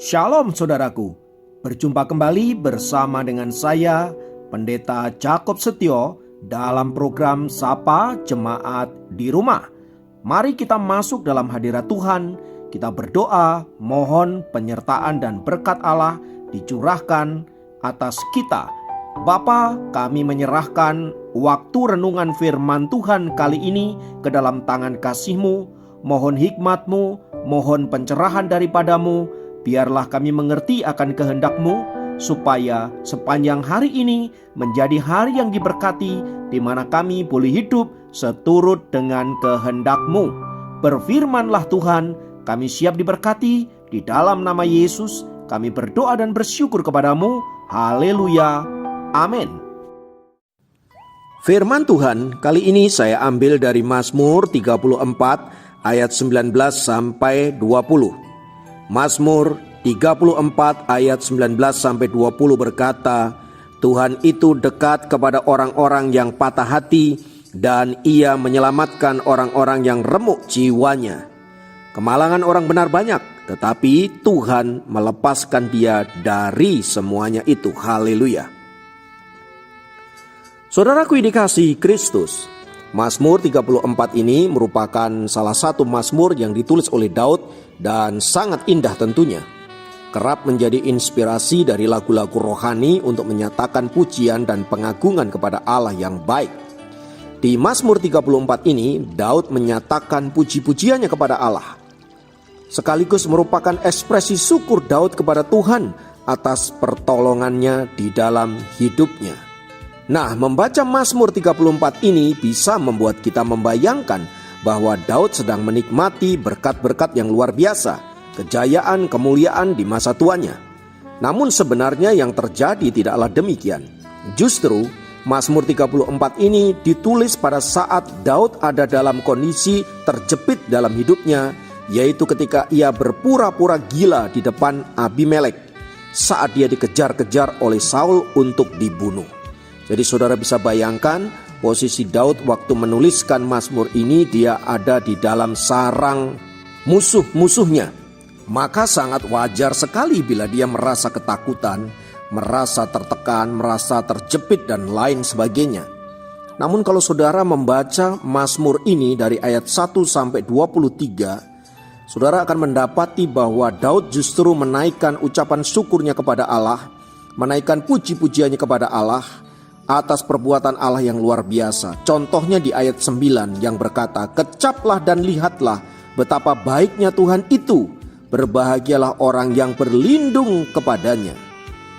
Shalom saudaraku, berjumpa kembali bersama dengan saya Pendeta Jakob Setio dalam program Sapa Jemaat di Rumah. Mari kita masuk dalam hadirat Tuhan, kita berdoa, mohon penyertaan dan berkat Allah dicurahkan atas kita. Bapa, kami menyerahkan waktu renungan firman Tuhan kali ini ke dalam tangan kasih-Mu. Mohon hikmat-Mu, mohon pencerahan daripadamu. Biarlah kami mengerti akan kehendak-Mu, supaya sepanjang hari ini menjadi hari yang diberkati, di mana kami boleh hidup seturut dengan kehendak-Mu. Berfirmanlah Tuhan, kami siap diberkati. Di dalam nama Yesus kami berdoa dan bersyukur kepadamu. Haleluya, amin. Firman Tuhan kali ini saya ambil dari Mazmur 34 ayat 19 sampai 20. Mazmur 34 ayat 19 sampai 20 berkata, Tuhan itu dekat kepada orang-orang yang patah hati dan Ia menyelamatkan orang-orang yang remuk jiwanya. Kemalangan orang benar banyak, tetapi Tuhan melepaskan dia dari semuanya itu. Haleluya. Saudaraku yang dikasihi Kristus, Mazmur 34 ini merupakan salah satu mazmur yang ditulis oleh Daud dan sangat indah tentunya. Kerap menjadi inspirasi dari lagu-lagu rohani untuk menyatakan pujian dan pengagungan kepada Allah yang baik. Di Mazmur 34 ini, Daud menyatakan puji-pujiannya kepada Allah, sekaligus merupakan ekspresi syukur Daud kepada Tuhan atas pertolongannya di dalam hidupnya. Nah, membaca Mazmur 34 ini bisa membuat kita membayangkan bahwa Daud sedang menikmati berkat-berkat yang luar biasa, kejayaan, kemuliaan di masa tuanya. Namun sebenarnya yang terjadi tidaklah demikian. Justru Mazmur 34 ini ditulis pada saat Daud ada dalam kondisi terjepit dalam hidupnya, yaitu ketika ia berpura-pura gila di depan Abimelek saat dia dikejar-kejar oleh Saul untuk dibunuh. Jadi saudara bisa bayangkan posisi Daud waktu menuliskan Mazmur ini, dia ada di dalam sarang musuh-musuhnya. Maka sangat wajar sekali bila dia merasa ketakutan, merasa tertekan, merasa terjepit dan lain sebagainya. Namun kalau saudara membaca Mazmur ini dari ayat 1 sampai 23, saudara akan mendapati bahwa Daud justru menaikkan ucapan syukurnya kepada Allah, menaikkan puji-pujiannya kepada Allah atas perbuatan Allah yang luar biasa. Contohnya di ayat 9 yang berkata, kecaplah dan lihatlah betapa baiknya Tuhan itu, berbahagialah orang yang berlindung kepadanya.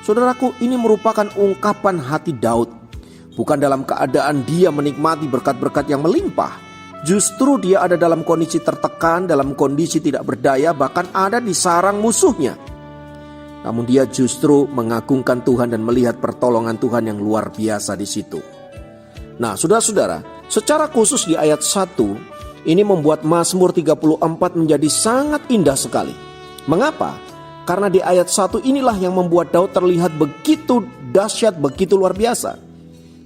Saudaraku, ini merupakan ungkapan hati Daud. Bukan dalam keadaan dia menikmati berkat-berkat yang melimpah. Justru dia ada dalam kondisi tertekan, dalam kondisi tidak berdaya, bahkan ada di sarang musuhnya. Namun dia justru mengagungkan Tuhan dan melihat pertolongan Tuhan yang luar biasa di situ. Nah, saudara-saudara, secara khusus di ayat 1, ini membuat Mazmur 34 menjadi sangat indah sekali. Mengapa? Karena di ayat 1 inilah yang membuat Daud terlihat begitu dahsyat, begitu luar biasa.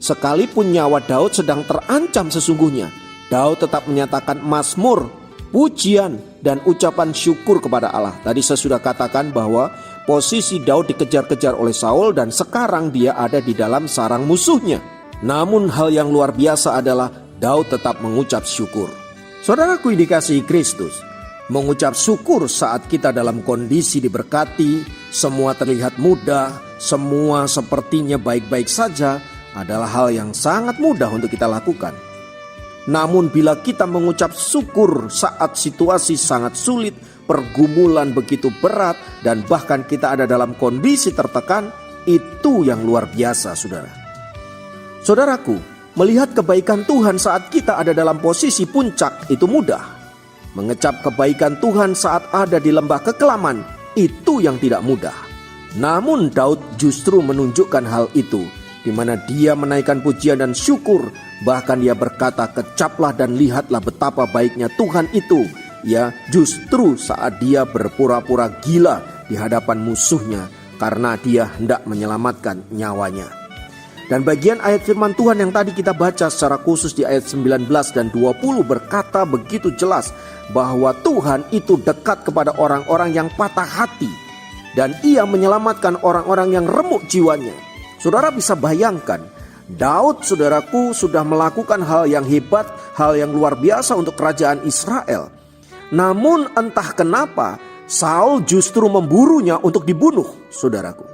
Sekalipun nyawa Daud sedang terancam sesungguhnya, Daud tetap menyatakan mazmur, pujian, dan ucapan syukur kepada Allah. Tadi saya sudah katakan bahwa posisi Daud dikejar-kejar oleh Saul dan sekarang dia ada di dalam sarang musuhnya. Namun hal yang luar biasa adalah Daud tetap mengucap syukur. Saudaraku yang dikasihi Kristus, mengucap syukur saat kita dalam kondisi diberkati, semua terlihat mudah, semua sepertinya baik-baik saja, adalah hal yang sangat mudah untuk kita lakukan. Namun bila kita mengucap syukur saat situasi sangat sulit, pergumulan begitu berat, dan bahkan kita ada dalam kondisi tertekan, itu yang luar biasa, saudara. Saudaraku, melihat kebaikan Tuhan saat kita ada dalam posisi puncak itu mudah. Mengecap kebaikan Tuhan saat ada di lembah kekelaman, itu yang tidak mudah. Namun Daud justru menunjukkan hal itu, di mana dia menaikkan pujian dan syukur. Bahkan dia berkata, kecaplah dan lihatlah betapa baiknya Tuhan itu. Ya, justru saat dia berpura-pura gila di hadapan musuhnya karena dia hendak menyelamatkan nyawanya. Dan bagian ayat firman Tuhan yang tadi kita baca secara khusus di ayat 19 dan 20 berkata begitu jelas bahwa Tuhan itu dekat kepada orang-orang yang patah hati dan ia menyelamatkan orang-orang yang remuk jiwanya. Saudara bisa bayangkan, Daud, saudaraku, sudah melakukan hal yang hebat, hal yang luar biasa untuk kerajaan Israel. Namun entah kenapa Saul justru memburunya untuk dibunuh, saudaraku.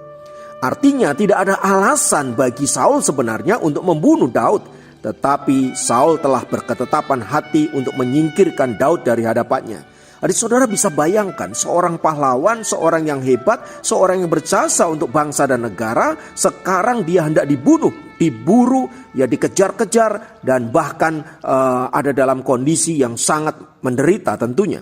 Artinya tidak ada alasan bagi Saul sebenarnya untuk membunuh Daud. Tetapi Saul telah berketetapan hati untuk menyingkirkan Daud dari hadapannya. Adik saudara bisa bayangkan seorang pahlawan, seorang yang hebat, seorang yang berjasa untuk bangsa dan negara. Sekarang dia hendak dibunuh, diburu, ya dikejar-kejar, dan bahkan ada dalam kondisi yang sangat menderita tentunya.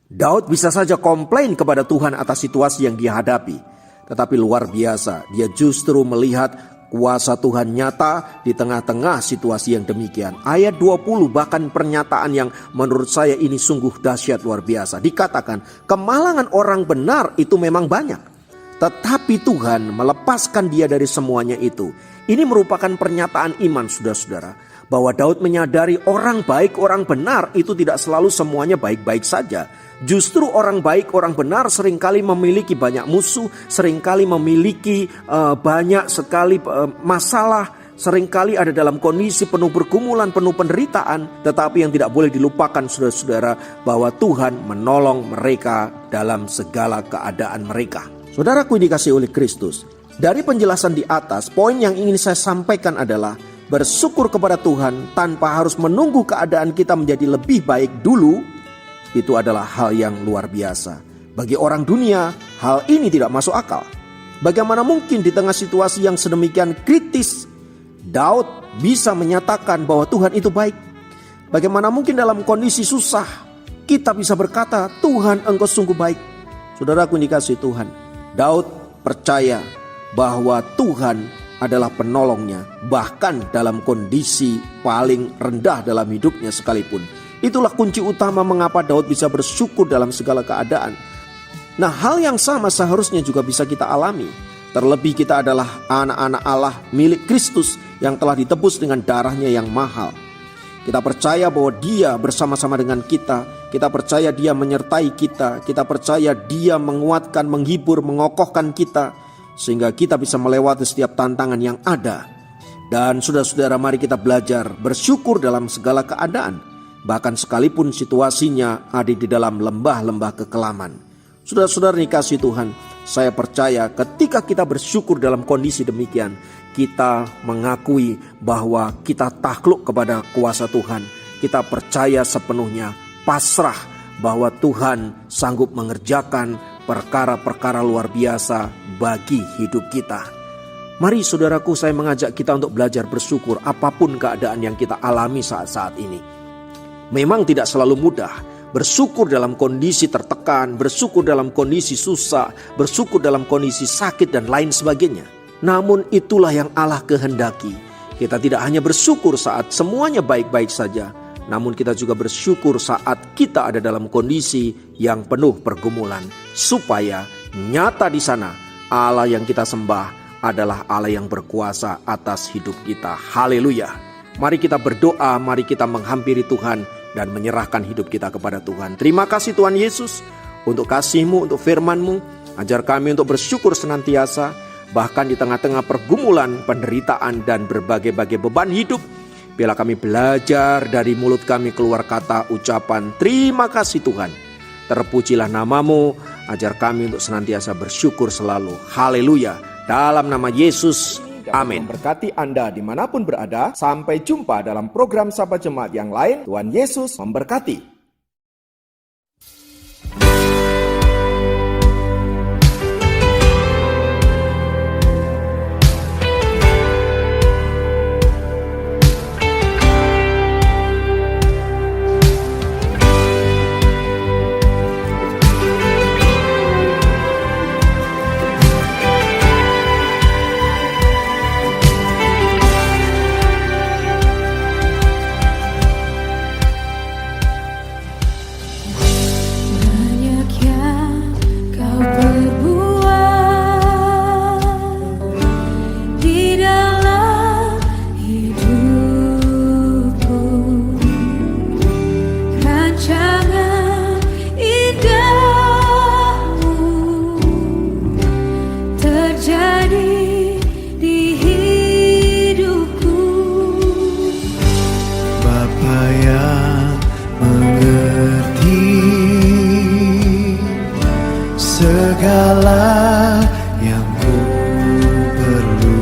Daud bisa saja komplain kepada Tuhan atas situasi yang dia hadapi. Tetapi luar biasa, dia justru melihat kuasa Tuhan nyata di tengah-tengah situasi yang demikian. Ayat 20 bahkan pernyataan yang menurut saya ini sungguh dahsyat luar biasa. Dikatakan, kemalangan orang benar itu memang banyak, tetapi Tuhan melepaskan dia dari semuanya itu. Ini merupakan pernyataan iman, saudara-saudara, bahwa Daud menyadari orang baik, orang benar itu tidak selalu semuanya baik-baik saja. Justru orang baik, orang benar seringkali memiliki banyak musuh, seringkali memiliki banyak sekali masalah, seringkali ada dalam kondisi penuh pergumulan, penuh penderitaan. Tetapi yang tidak boleh dilupakan, saudara-saudara, bahwa Tuhan menolong mereka dalam segala keadaan mereka. Saudaraku dikasihi oleh Kristus, dari penjelasan di atas, poin yang ingin saya sampaikan adalah bersyukur kepada Tuhan tanpa harus menunggu keadaan kita menjadi lebih baik dulu. Itu adalah hal yang luar biasa. Bagi orang dunia, hal ini tidak masuk akal. Bagaimana mungkin di tengah situasi yang sedemikian kritis, Daud bisa menyatakan bahwa Tuhan itu baik? Bagaimana mungkin dalam kondisi susah, kita bisa berkata, Tuhan engkau sungguh baik? Saudaraku dikasihi Tuhan, Daud percaya bahwa Tuhan adalah penolongnya, bahkan dalam kondisi paling rendah dalam hidupnya sekalipun. Itulah kunci utama mengapa Daud bisa bersyukur dalam segala keadaan. Nah, hal yang sama seharusnya juga bisa kita alami. Terlebih kita adalah anak-anak Allah milik Kristus yang telah ditebus dengan darahnya yang mahal. Kita percaya bahwa Dia bersama-sama dengan kita. Kita percaya Dia menyertai kita. Kita percaya Dia menguatkan, menghibur, mengokohkan kita, sehingga kita bisa melewati setiap tantangan yang ada. Dan saudara-saudara, mari kita belajar bersyukur dalam segala keadaan. Bahkan sekalipun situasinya ada di dalam lembah-lembah kekelaman. Saudara-saudara dikasihi Tuhan, saya percaya ketika kita bersyukur dalam kondisi demikian, kita mengakui bahwa kita takluk kepada kuasa Tuhan. Kita percaya sepenuhnya, pasrah bahwa Tuhan sanggup mengerjakan perkara-perkara luar biasa bagi hidup kita. Mari saudaraku, saya mengajak kita untuk belajar bersyukur apapun keadaan yang kita alami saat-saat ini. Memang tidak selalu mudah bersyukur dalam kondisi tertekan, bersyukur dalam kondisi susah, bersyukur dalam kondisi sakit dan lain sebagainya. Namun itulah yang Allah kehendaki. Kita tidak hanya bersyukur saat semuanya baik-baik saja, namun kita juga bersyukur saat kita ada dalam kondisi yang penuh pergumulan, supaya nyata di sana Allah yang kita sembah adalah Allah yang berkuasa atas hidup kita. Haleluya. Mari kita berdoa, mari kita menghampiri Tuhan dan menyerahkan hidup kita kepada Tuhan. Terima kasih Tuhan Yesus untuk kasih-Mu, untuk firman-Mu. Ajar kami untuk bersyukur senantiasa, bahkan di tengah-tengah pergumulan, penderitaan, dan berbagai-bagai beban hidup. Bila kami belajar dari mulut kami keluar kata ucapan terima kasih Tuhan. Terpujilah nama-Mu, ajar kami untuk senantiasa bersyukur selalu. Haleluya. Dalam nama Yesus, amin. Memberkati Anda dimanapun berada. Sampai jumpa dalam program Sapa Jemaat yang lain. Tuhan Yesus memberkati. segala yang ku perlu.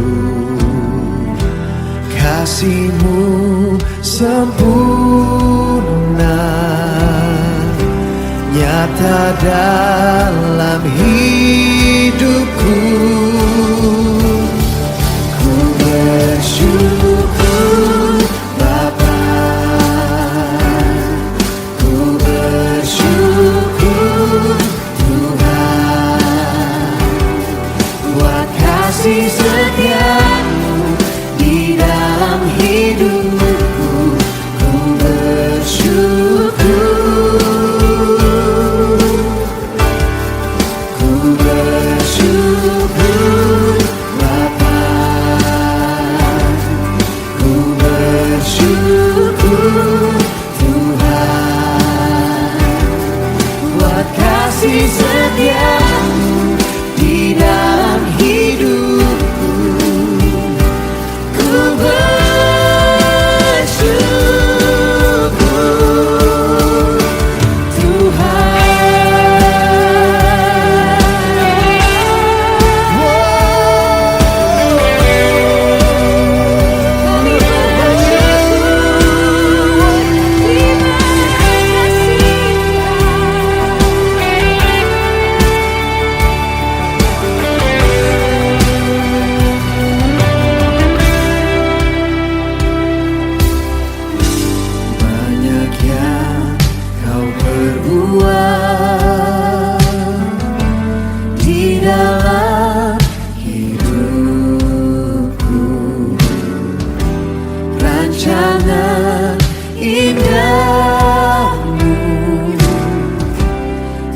Kasih-Mu sempurna, nyata dalam hidupku. Ku bersyukur Bapa, ku bersyukur Tuhan, buat kasih setia-Mu di dalam hidupku. Ku bersyukur, ku bersyukur Bapa, ku bersyukur Tuhan, buat kasih setia-Mu di dalam hidupku. Ku bersyukur banyak yang Kau perbuat di dalam hidupku. Rancangan indah-Mu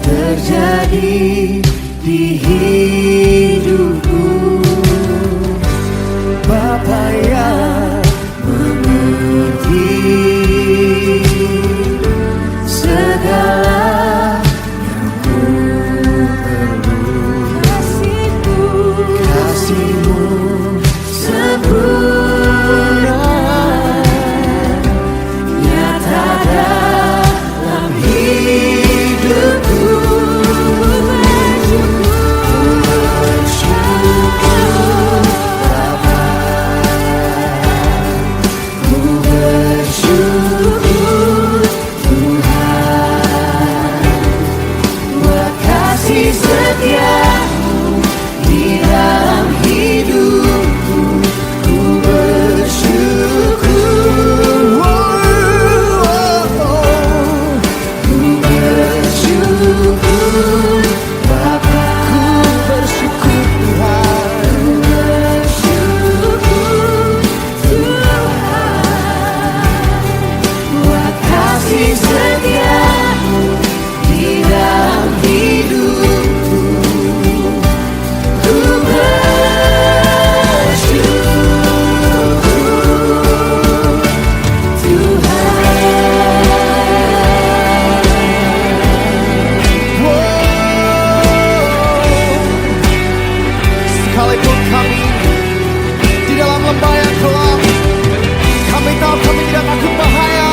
terjadi di hidupku. Bapa yang mengerti segala yang ku perlu. Kasih-Mu sempurna, nyata dalam hidupku. Ku bersyukur Bapa, ku bersyukur Tuhan, buat kasih setia-Mu di dalam hidupku. Ku bersyukur, ku bersyukur Bapa, ku bersyukur Tuhan, bersyukur Tuhan, buat kasih setia-Mu di dalam hidupku. Ku bersyukur sekalipun kami di dalam lembah yang gelap, kami tahu kami tidak takut bahaya,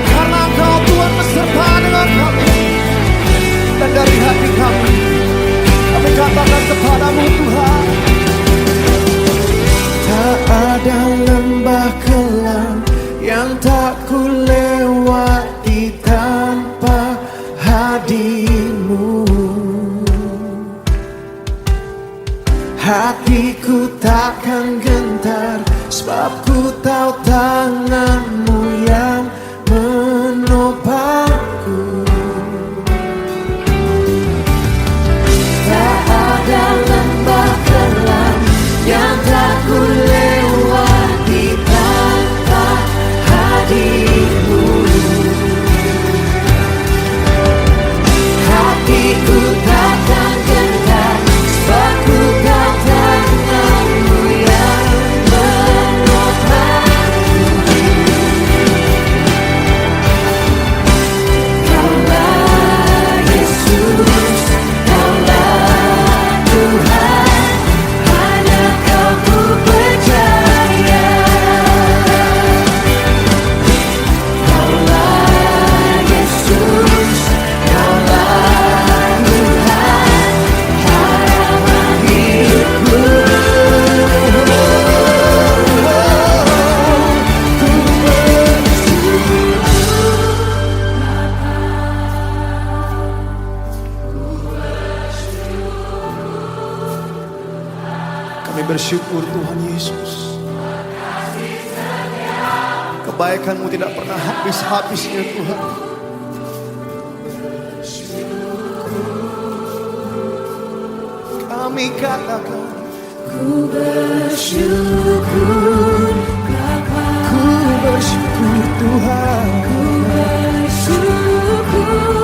karena Engkau Tuhan beserta dengan kami. Dan dari hati kami katakan kepadamu Tuhan, tak ada lembah kelam yang tak ku lewati tanpa hadir-Mu. Hatiku takkan gentar, sebab ku tahu tangan-Mu yang menopangku. Tak ada lembah kelam yang tak ku lewati tanpa hadir-Mu. Hatiku takkan gentar, sebab ku tahu tangan-Mu yang menopangku. Kami bersyukur Tuhan Yesus. Kebaikan-Mu tidak pernah habis-habisnya Tuhan. Kami katakan Ku bersyukur Bapa, ku bersyukur Tuhan. ku bersyukur